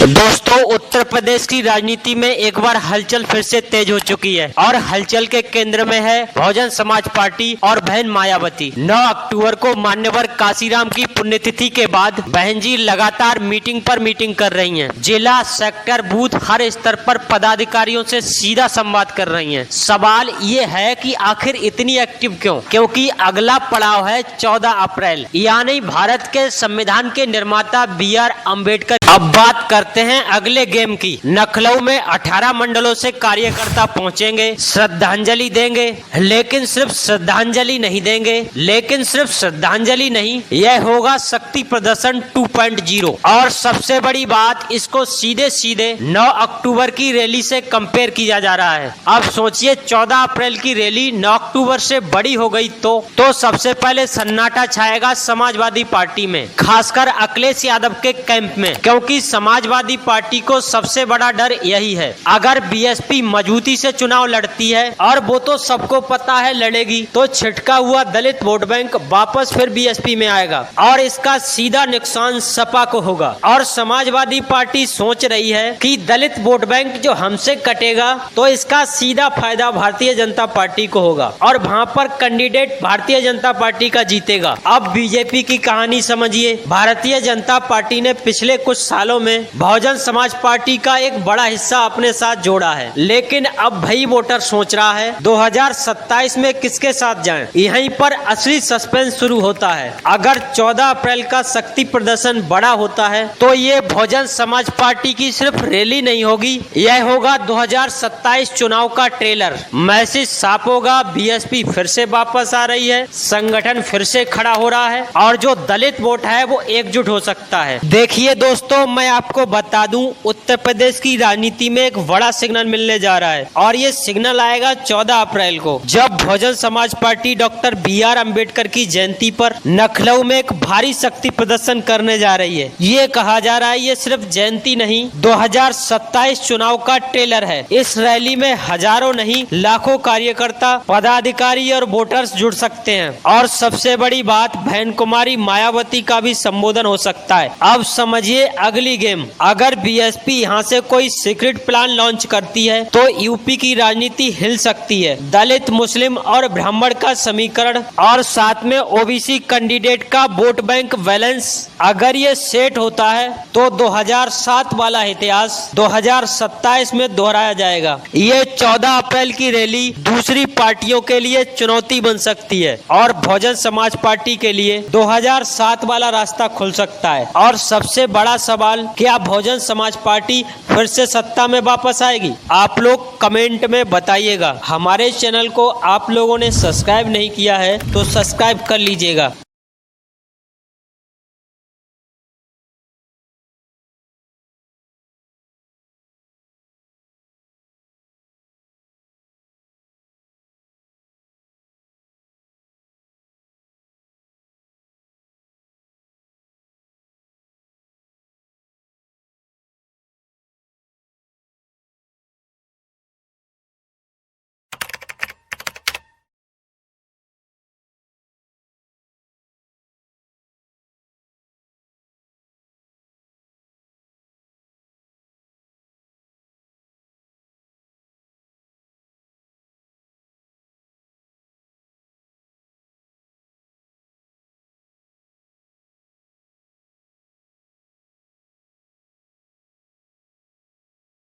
दोस्तों, उत्तर प्रदेश की राजनीति में एक बार हलचल फिर से तेज हो चुकी है और हलचल के केंद्र में है बहुजन समाज पार्टी और बहन मायावती। 9 अक्टूबर को मान्यवर काशीराम की पुण्यतिथि के बाद बहन जी लगातार मीटिंग पर मीटिंग कर रही हैं। जिला, सेक्टर, बूथ हर स्तर पर पदाधिकारियों से सीधा संवाद कर रही हैं। सवाल ये है कि आखिर इतनी एक्टिव क्यों? क्योंकि अगला पड़ाव है 14 अप्रैल, यानी भारत के संविधान के निर्माता BR अम्बेडकर। अब बात करते हैं अगले गेम की। लखनऊ में 18 मंडलों से कार्यकर्ता पहुंचेंगे, श्रद्धांजलि देंगे, लेकिन सिर्फ श्रद्धांजलि नहीं, यह होगा शक्ति प्रदर्शन 2.0। और सबसे बड़ी बात, इसको सीधे सीधे 9 अक्टूबर की रैली से कंपेयर किया जा रहा है। अब सोचिए 14 अप्रैल की रैली 9 अक्टूबर से बड़ी हो गई तो सबसे पहले सन्नाटा छाएगा समाजवादी पार्टी में, खासकर अखिलेश यादव के कैंप में, क्योंकि समाजवादी पार्टी को सबसे बड़ा डर यही है। अगर BSP मजबूती से चुनाव लड़ती है, और वो तो सबको पता है लड़ेगी, तो छिटका हुआ दलित वोट बैंक वापस फिर BSP में आएगा और इसका सीधा नुकसान सपा को होगा। और समाजवादी पार्टी सोच रही है कि दलित वोट बैंक जो हमसे कटेगा तो इसका सीधा फायदा भारतीय जनता पार्टी को होगा और वहाँ पर कैंडिडेट भारतीय जनता पार्टी का जीतेगा। अब BJP की कहानी समझिए। भारतीय जनता पार्टी ने पिछले कुछ सालों में बहुजन समाज पार्टी का एक बड़ा हिस्सा अपने साथ जोड़ा है, लेकिन अब भाई वोटर सोच रहा है 2027 में किसके साथ जाएं। यहीं पर असली सस्पेंस शुरू होता है। अगर 14 अप्रैल का शक्ति प्रदर्शन बड़ा होता है तो ये बहुजन समाज पार्टी की सिर्फ रैली नहीं होगी, यह होगा 2027 चुनाव का ट्रेलर। मैसेज साफ होगा, BSP फिर से वापस आ रही है, संगठन फिर से खड़ा हो रहा है और जो दलित वोट है वो एकजुट हो सकता है। देखिए दोस्तों, मैं आपको बता दूं, उत्तर प्रदेश की राजनीति में एक बड़ा सिग्नल मिलने जा रहा है और ये सिग्नल आएगा 14 अप्रैल को, जब Bahujan Samaj party doctor BR Ambedkar की जयंती पर लखनऊ में एक भारी शक्ति प्रदर्शन करने जा रही है। ये कहा जा रहा है ये सिर्फ जयंती नहीं, 2027 चुनाव का ट्रेलर है। इस रैली में हजारों नहीं लाखों कार्यकर्ता, पदाधिकारी और वोटर्स जुड़ सकते हैं और सबसे बड़ी बात, बहन कुमारी मायावती का भी संबोधन हो सकता है। अब समझिए अगली गेम। अगर BSP यहाँ से कोई सीक्रेट प्लान लॉन्च करती है तो यूपी की राजनीति हिल सकती है। दलित, मुस्लिम और ब्राह्मण का समीकरण और साथ में OBC कैंडिडेट का वोट बैंक बैलेंस अगर ये सेट होता है तो 2007 वाला इतिहास 2027 में दोहराया जाएगा। ये 14 अप्रैल की रैली दूसरी पार्टियों के लिए चुनौती बन सकती है और बहुजन समाज पार्टी के लिए 2007 वाला रास्ता खुल सकता है। और सबसे बड़ा सवाल, क्या बहुजन समाज पार्टी फिर से सत्ता में वापस आएगी? आप लोग कमेंट में बताइएगा। हमारे चैनल को आप लोगों ने सब्सक्राइब नहीं किया है तो सब्सक्राइब कर लीजिएगा।